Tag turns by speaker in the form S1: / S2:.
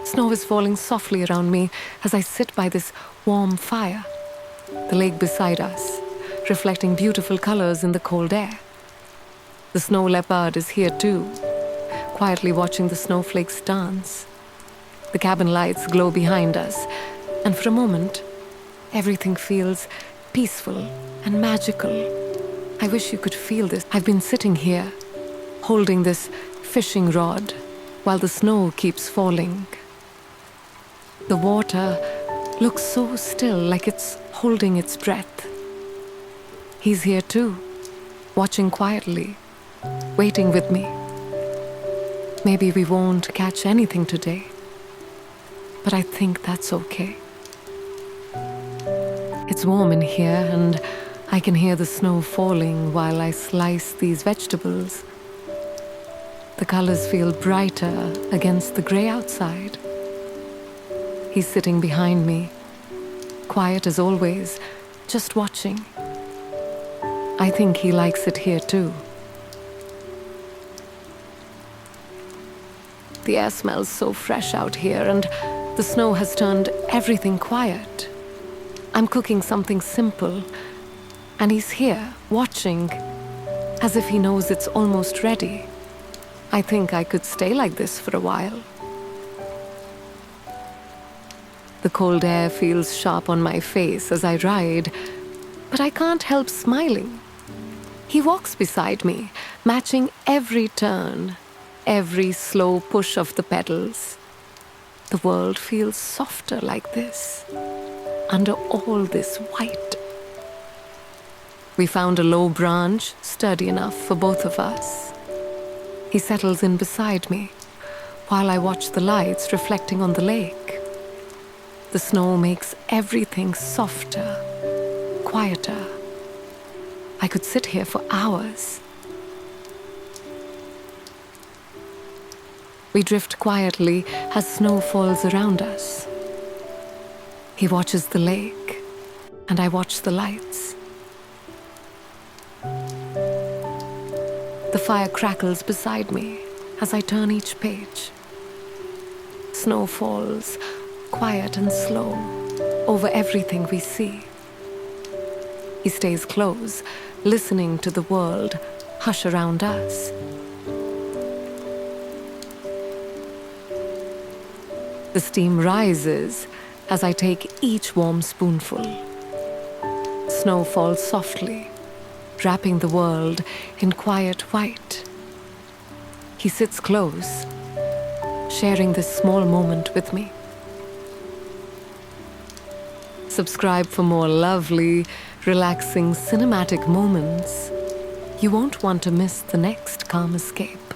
S1: Snow is falling softly around me as I sit by this warm fire. The lake beside us, reflecting beautiful colors in the cold air. The snow leopard is here too, quietly watching the snowflakes dance. The cabin lights glow behind us, and for a moment, everything feels peaceful and magical. I wish you could feel this. I've been sitting here, holding this fishing rod, while the snow keeps falling. The water looks so still, like it's holding its breath. He's here too, watching quietly, waiting with me. Maybe we won't catch anything today, but I think that's okay. It's warm in here, and I can hear the snow falling while I slice these vegetables. The colors feel brighter against the gray outside. He's sitting behind me, quiet as always, just watching. I think he likes it here too. The air smells so fresh out here, and the snow has turned everything quiet. I'm cooking something simple, and he's here, watching, as if he knows it's almost ready. I think I could stay like this for a while. The cold air feels sharp on my face as I ride, but I can't help smiling. He walks beside me, matching every turn, every slow push of the pedals. The world feels softer like this, under all this white. We found a low branch, sturdy enough for both of us. He settles in beside me, while I watch the lights reflecting on the lake. The snow makes everything softer, quieter. I could sit here for hours. We drift quietly as snow falls around us. He watches the lake, and I watch the lights. The fire crackles beside me as I turn each page. Snow falls, quiet and slow, over everything we see. He stays close, listening to the world hush around us. The steam rises as I take each warm spoonful. Snow falls softly, wrapping the world in quiet white. He sits close, sharing this small moment with me. Subscribe for more lovely, relaxing, cinematic moments. You won't want to miss the next calm escape.